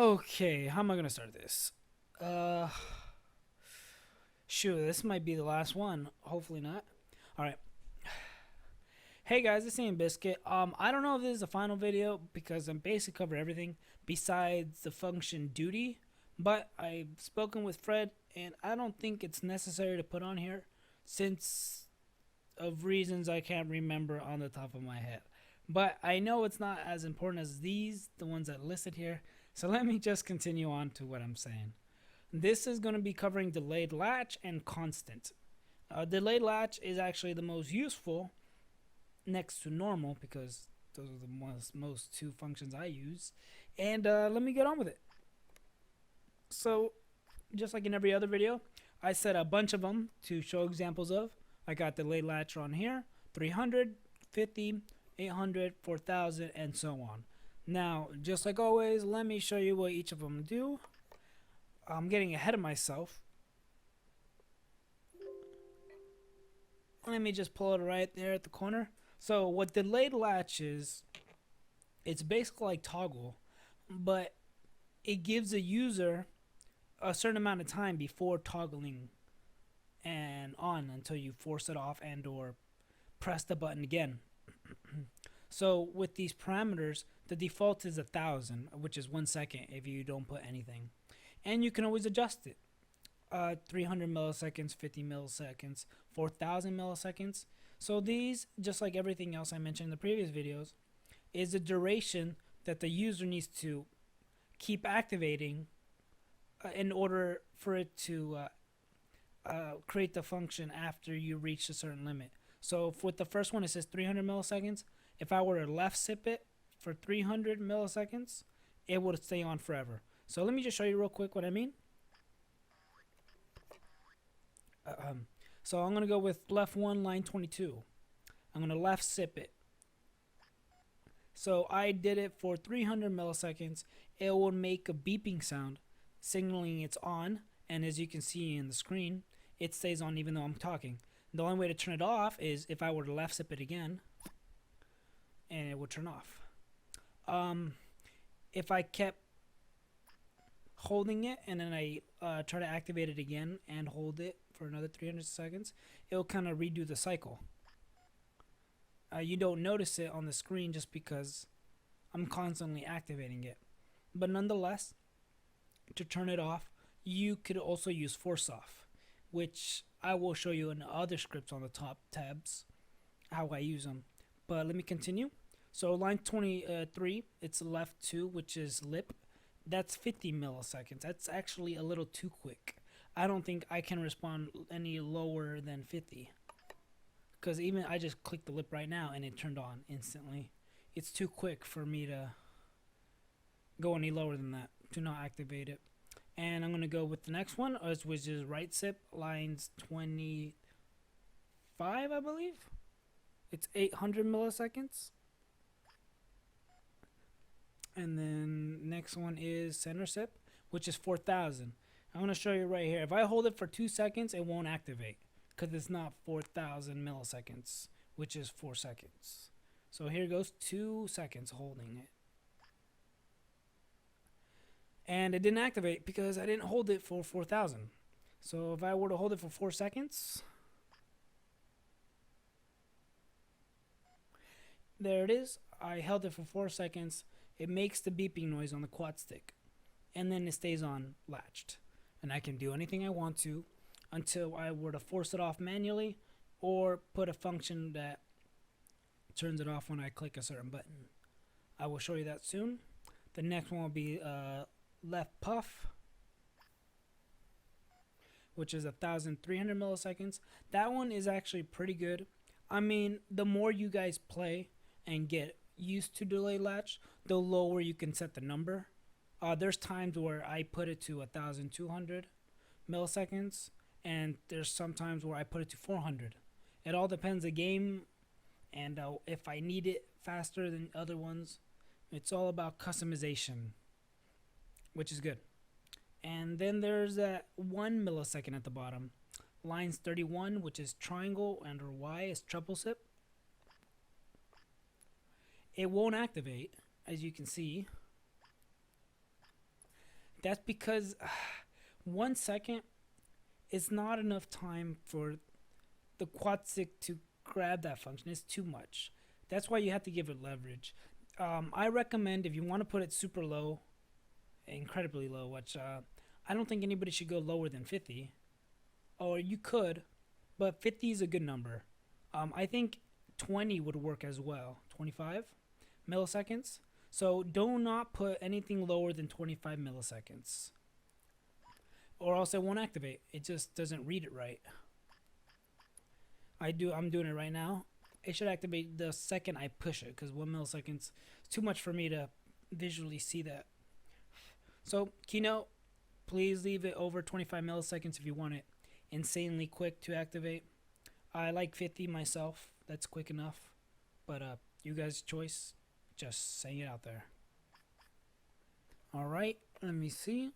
Okay, how am I gonna start this? Uh, Shoot, this might be the last one. Hopefully not. All right. Hey guys, it's Ian Biscuit. I don't know if this is the final video because I'm basically covered everything besides the function duty, but I've spoken with Fred and I don't think it's necessary to put on here since of reasons I can't remember on the top of my head. But I know it's not as important as these, the ones that listed here. So let me just continue on to what I'm saying. This is going to be covering delayed latch and constant. Delayed latch is actually the most useful next to normal because those are the most two functions I use. And let me get on with it. So just like in every other video, I set a bunch of them to show examples of. I got delayed latch on here, 300, 50, 800, 4000, and so on. Now, just like always, let me show you what each of them do. I'm getting ahead of myself. Let me just pull it right there at the corner. So what delayed latch is, it's basically like toggle, but it gives a user a certain amount of time before toggling and on until you force it off and or press the button again. So with these parameters, the default is 1000, which is 1 second if you don't put anything, and you can always adjust it. 300 milliseconds, 50 milliseconds, 4000 milliseconds. So these, just like everything else I mentioned in the previous videos, is the duration that the user needs to keep activating in order for it to create the function after you reach a certain limit. So with the first one, it says 300 milliseconds. If I were to left sip it for 300 milliseconds, it would stay on forever. So let me just show you real quick what I mean. So I'm going to go with left 1, line 22. I'm going to left sip it. So I did it for 300 milliseconds. It will make a beeping sound signaling it's on, and as you can see in the screen, it stays on even though I'm talking. The only way to turn it off is if I were to left sip it again, and it would turn off. If I kept holding it and then I try to activate it again and hold it for another 300 seconds, it'll kind of redo the cycle. You don't notice it on the screen just because I'm constantly activating it. But nonetheless, to turn it off, you could also use force off, which I will show you in other scripts on the top tabs how I use them. But let me continue. So line 23, it's left 2, which is lip. That's 50 milliseconds. That's actually a little too quick. I don't think I can respond any lower than 50. Because even I just clicked the lip right now and it turned on instantly. It's too quick for me to go any lower than that. Do not activate it. And I'm going to go with the next one, which is right sip, lines 25, I believe. It's 800 milliseconds. And then next one is center sip, which is 4000. I'm going to show you right here. If I hold it for 2 seconds, it won't activate because it's not 4000 milliseconds, which is 4 seconds. So here goes 2 seconds holding it. And it didn't activate because I didn't hold it for 4000. So if I were to hold it for 4 seconds, there it is. I held it for 4 seconds. It makes the beeping noise on the quad stick, and then it stays on latched. And I can do anything I want to until I were to force it off manually or put a function that turns it off when I click a certain button. I will show you that soon. The next one will be left puff, which is 1300 milliseconds. That one is actually pretty good. I mean, the more you guys play and get used to delay latch, the lower you can set the number. There's times where I put it to 1200 milliseconds, and there's some times where I put it to 400. It all depends the game, and if I need it faster than other ones. It's all about customization, which is good. And then there's that 1 millisecond at the bottom. Lines 31, which is triangle, and or Y is triple sip. It won't activate, as you can see. That's because 1 second is not enough time for the Quadstick to grab that function. It's too much. That's why you have to give it leverage. I recommend if you want to put it super low, incredibly low, which I don't think anybody should go lower than 50. Or you could, but 50 is a good number. I think 20 would work as well. 25 milliseconds. So do not put anything lower than 25 milliseconds, or else it won't activate. It just doesn't read it right. I'm doing it right now. It should activate the second I push it, because 1 millisecond is too much for me to visually see that. So Keynote, please leave it over 25 milliseconds if you want it insanely quick to activate. I like 50 myself. That's quick enough. But you guys' choice. Just saying it out there. Alright, let me see.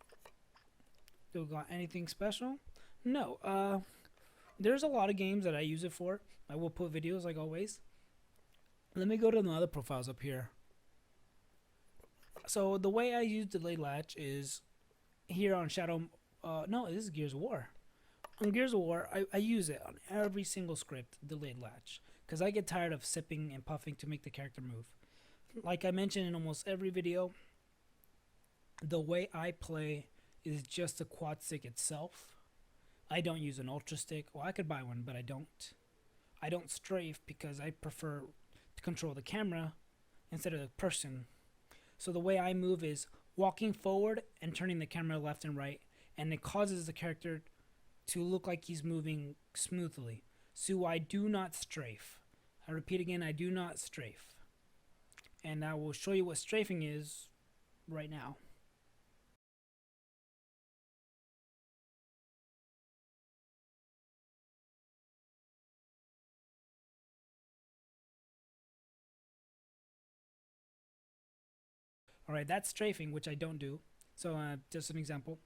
Do we got anything special? No. There's a lot of games that I use it for. I will put videos like always. Let me go to the other profiles up here. So the way I use delayed latch is here on Shadow. No, this is Gears of War. On Gears of War, I use it on every single script, delayed latch, because I get tired of sipping and puffing to make the character move. Like I mentioned in almost every video, the way I play is just the Quadstick itself. I don't use an Ultra Stick. Well, I could buy one, but I don't. I don't strafe because I prefer to control the camera instead of the person. So the way I move is walking forward and turning the camera left and right, and it causes the character to look like he's moving smoothly. So I do not strafe. I repeat again, I do not strafe. And I will show you what strafing is right now. Alright, that's strafing, which I don't do. So just an example.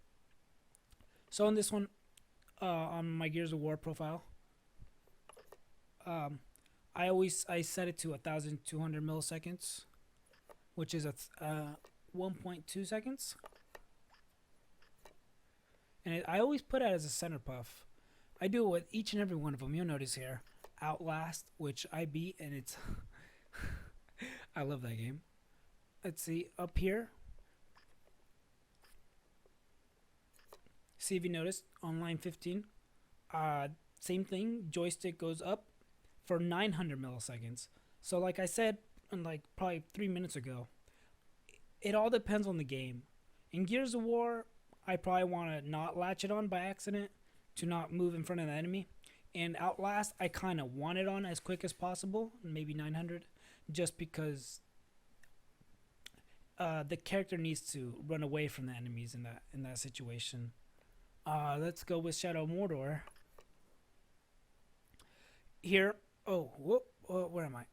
So on this one, on my Gears of War profile, I set it to 1,200 milliseconds, which is 1.2 seconds. And I always put it as a center puff. I do it with each and every one of them. You'll notice here, Outlast, which I beat, and it's I love that game. Let's see up here. See if you noticed on line 15. Same thing. Joystick goes up for 900 milliseconds. So like I said, like probably 3 minutes ago, it all depends on the game. In Gears of War, I probably want to not latch it on by accident to not move in front of the enemy. And Outlast, I kind of want it on as quick as possible, maybe 900, just because the character needs to run away from the enemies in that situation. Let's go with Shadow Mordor. Here, where am I?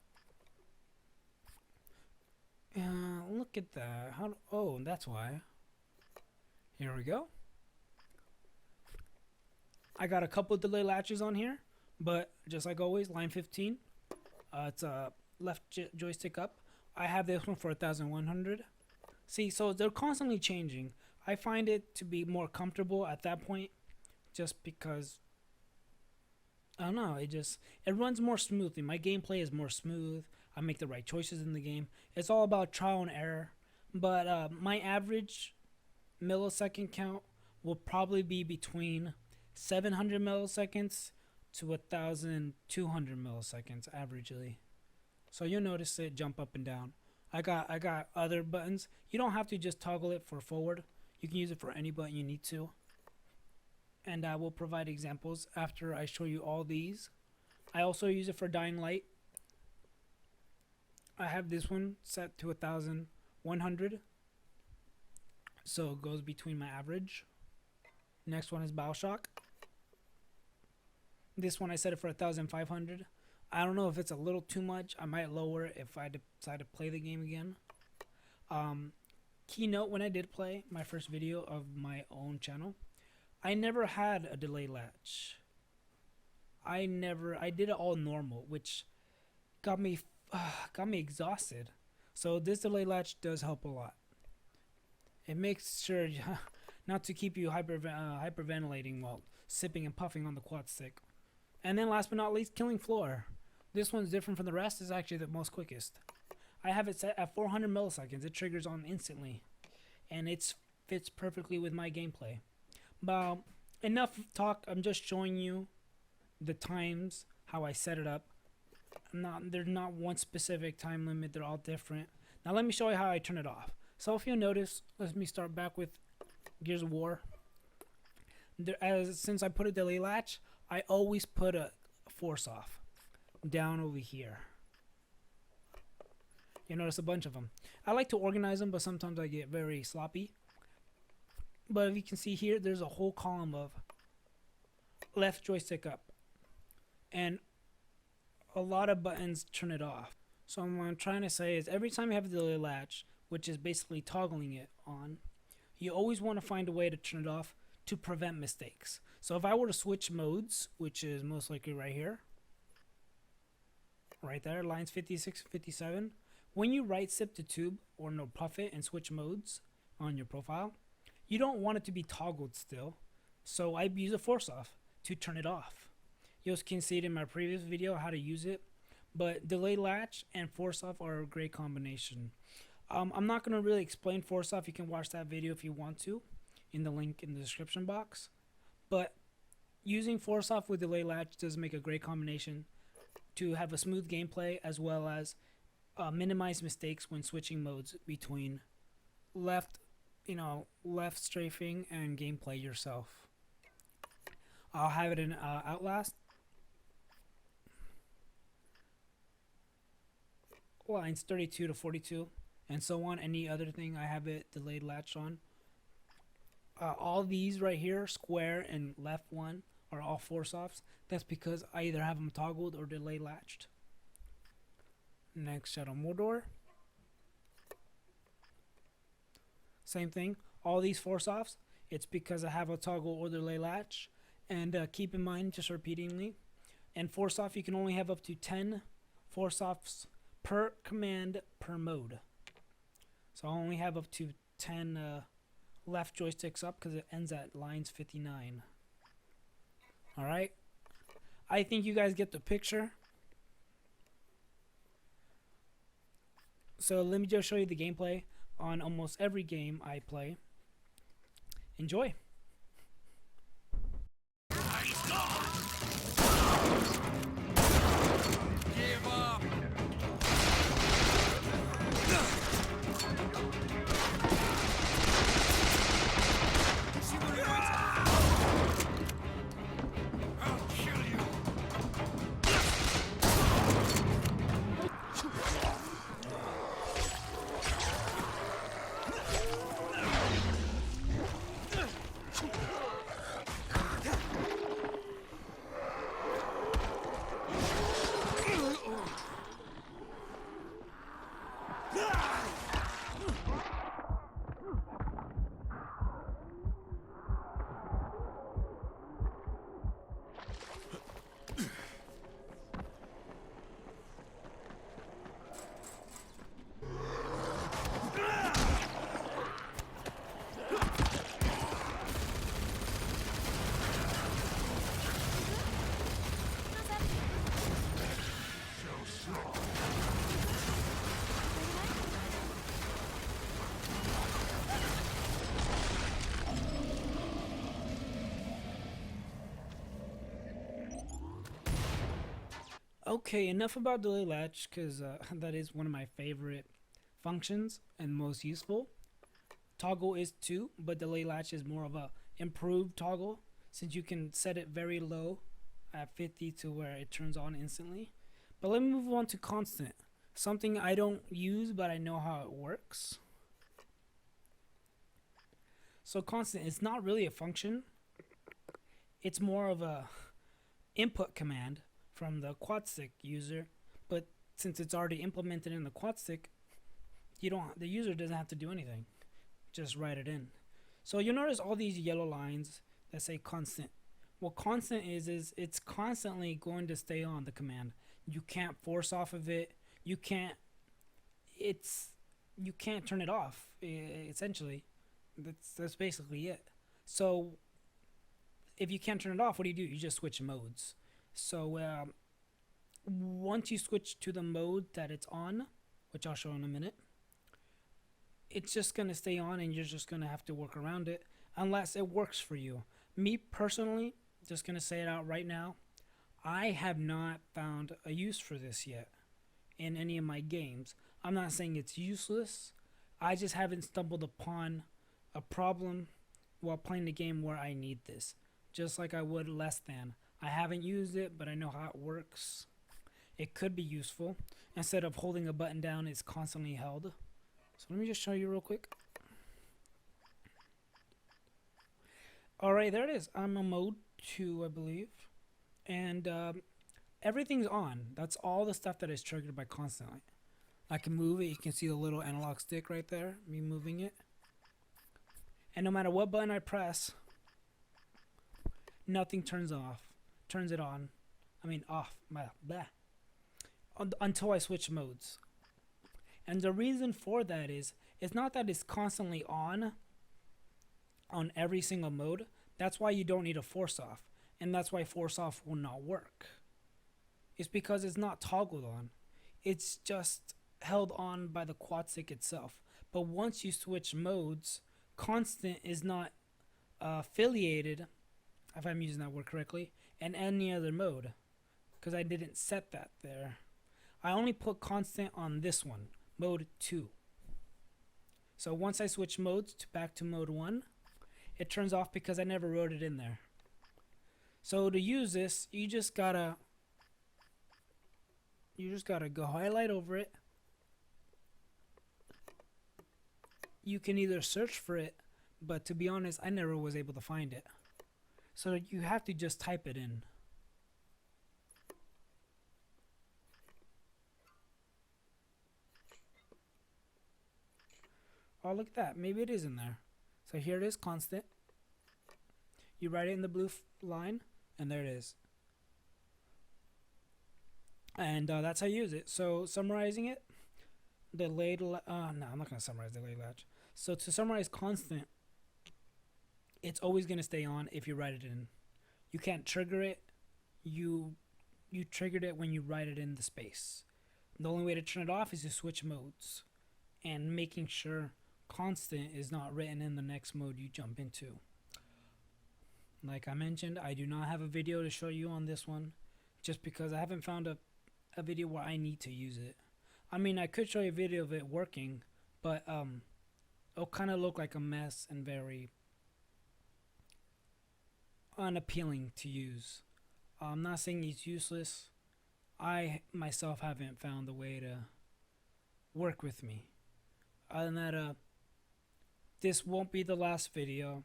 Look at that. Oh, that's why. Here we go. I got a couple of delay latches on here, but just like always, line 15. It's left joystick up. I have this one for 1,100. See, so they're constantly changing. I find it to be more comfortable at that point, just because I don't know. It runs more smoothly. My gameplay is more smooth. I make the right choices in the game. It's all about trial and error. But my average millisecond count will probably be between 700 milliseconds to 1,200 milliseconds averagely. So you'll notice it jump up and down. I got other buttons. You don't have to just toggle it for forward. You can use it for any button you need to. And I will provide examples after I show you all these. I also use it for Dying Light. I have this one set to 1,100. So it goes between my average. Next one is Bioshock. This one I set it for 1,500. I don't know if it's a little too much. I might lower it if I decide to play the game again. Keynote, when I did play my first video of my own channel, I never had a delay latch. I did it all normal, which got me exhausted. So this delay latch does help a lot. It makes sure not to keep you hyperventilating while sipping and puffing on the quad stick. And then last but not least, killing floor. This one's different from the rest. It's actually the most quickest. I have it set at 400 milliseconds. It triggers on instantly. And it fits perfectly with my gameplay. But enough talk. I'm just showing you the times, how I set it up. There's not one specific time limit. They're all different. Now let me show you how I turn it off. So if you notice, let me start back with Gears of War. Since I put a delay latch, I always put a force off down over here. You notice a bunch of them. I like to organize them, but sometimes I get very sloppy. But if you can see here, there's a whole column of left joystick up. And a lot of buttons turn it off. So what I'm trying to say is every time you have a delay latch, which is basically toggling it on, you always want to find a way to turn it off to prevent mistakes. So if I were to switch modes, which is most likely right here, right there, lines 56, 57, when you right sip to tube or no puff it and switch modes on your profile, you don't want it to be toggled still. So I use a force off to turn it off. You can see it in my previous video how to use it, but delay latch and force off are a great combination. I'm not going to really explain force off. You can watch that video if you want to in the link in the description box. But using force off with delay latch does make a great combination to have a smooth gameplay as well as minimize mistakes when switching modes between left strafing and gameplay yourself. I'll have it in Outlast. Lines 32 to 42 and so on. Any other thing I have it delayed latch on. All these right here, square and left one, are all force offs. That's because I either have them toggled or delay latched. Next, Shadow Mordor. Same thing. All these force offs, it's because I have a toggle or delay latch. And keep in mind, just repeatedly, and force off, you can only have up to 10 force offs per command per mode. So I only have up to 10 left joysticks up because it ends at lines 59. Alright, I think you guys get the picture. So let me just show you the gameplay on almost every game I play. Enjoy. Okay, enough about delay latch because that is one of my favorite functions and most useful. Toggle is too, but delay latch is more of a improved toggle since you can set it very low at 50 to where it turns on instantly. But let me move on to constant, something I don't use but I know how it works. So constant is not really a function, it's more of a input command from the Quadstick user, but since it's already implemented in the Quadstick, the user doesn't have to do anything, just write it in. So you'll notice all these yellow lines that say constant. What constant is it's constantly going to stay on the command. You can't force off of it. You can't turn it off essentially. That's basically it. So if you can't turn it off, what do? You just switch modes. So once you switch to the mode that it's on, which I'll show in a minute, it's just going to stay on and you're just going to have to work around it unless it works for you. Me personally, just going to say it out right now, I have not found a use for this yet in any of my games. I'm not saying it's useless. I just haven't stumbled upon a problem while playing the game where I need this. Just like I would less than. I haven't used it, but I know how it works. It could be useful. Instead of holding a button down, it's constantly held. So let me just show you real quick. Alright, there it is. I'm on mode 2, I believe. And everything's on. That's all the stuff that is triggered by constantly. I can move it. You can see the little analog stick right there, me moving it. And no matter what button I press, nothing turns off. Turns it on. I mean off. Blah. Until I switch modes. And the reason for that is, it's not that it's constantly on every single mode. That's why you don't need a force off. And that's why force off will not work. It's because it's not toggled on. It's just held on by the Quadstick itself. But once you switch modes, constant is not affiliated, if I'm using that word correctly, in any other mode. Because I didn't set that there. I only put constant on this one, mode 2. So once I switch modes back to mode 1, it turns off because I never wrote it in there. So to use this, you just gotta go highlight over it. You can either search for it, but to be honest, I never was able to find it. So you have to just type it in. Oh, look at that. Maybe it is in there. So here it is, constant. You write it in the blue line, and there it is. And that's how you use it. So summarizing it, delayed. No, I'm not going to summarize delayed latch. So to summarize constant, it's always going to stay on if you write it in. You can't trigger it. You triggered it when you write it in the space. The only way to turn it off is to switch modes and making sure constant is not written in the next mode you jump into. Like I mentioned, I do not have a video to show you on this one just because I haven't found a video where I need to use it. I mean, I could show you a video of it working, but it'll kind of look like a mess and very unappealing to use. I'm not saying it's useless. I myself haven't found a way to work with me. Other than that, this won't be the last video.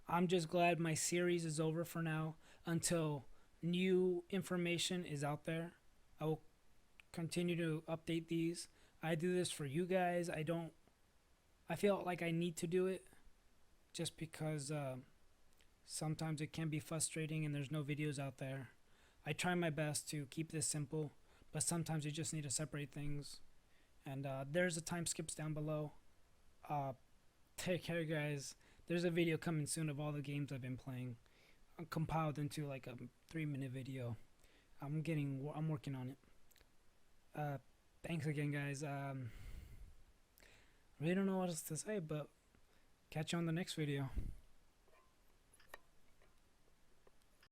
I'm just glad my series is over for now until new information is out there. I will continue to update these. I do this for you guys. I feel like I need to do it just because sometimes it can be frustrating and there's no videos out there. I try my best to keep this simple, but sometimes you just need to separate things. And there's a time skips down below. Take care, guys. There's a video coming soon of all the games I've been playing, compiled into like a 3-minute video. I'm working on it. Thanks again, guys. I really don't know what else to say, but catch you on the next video.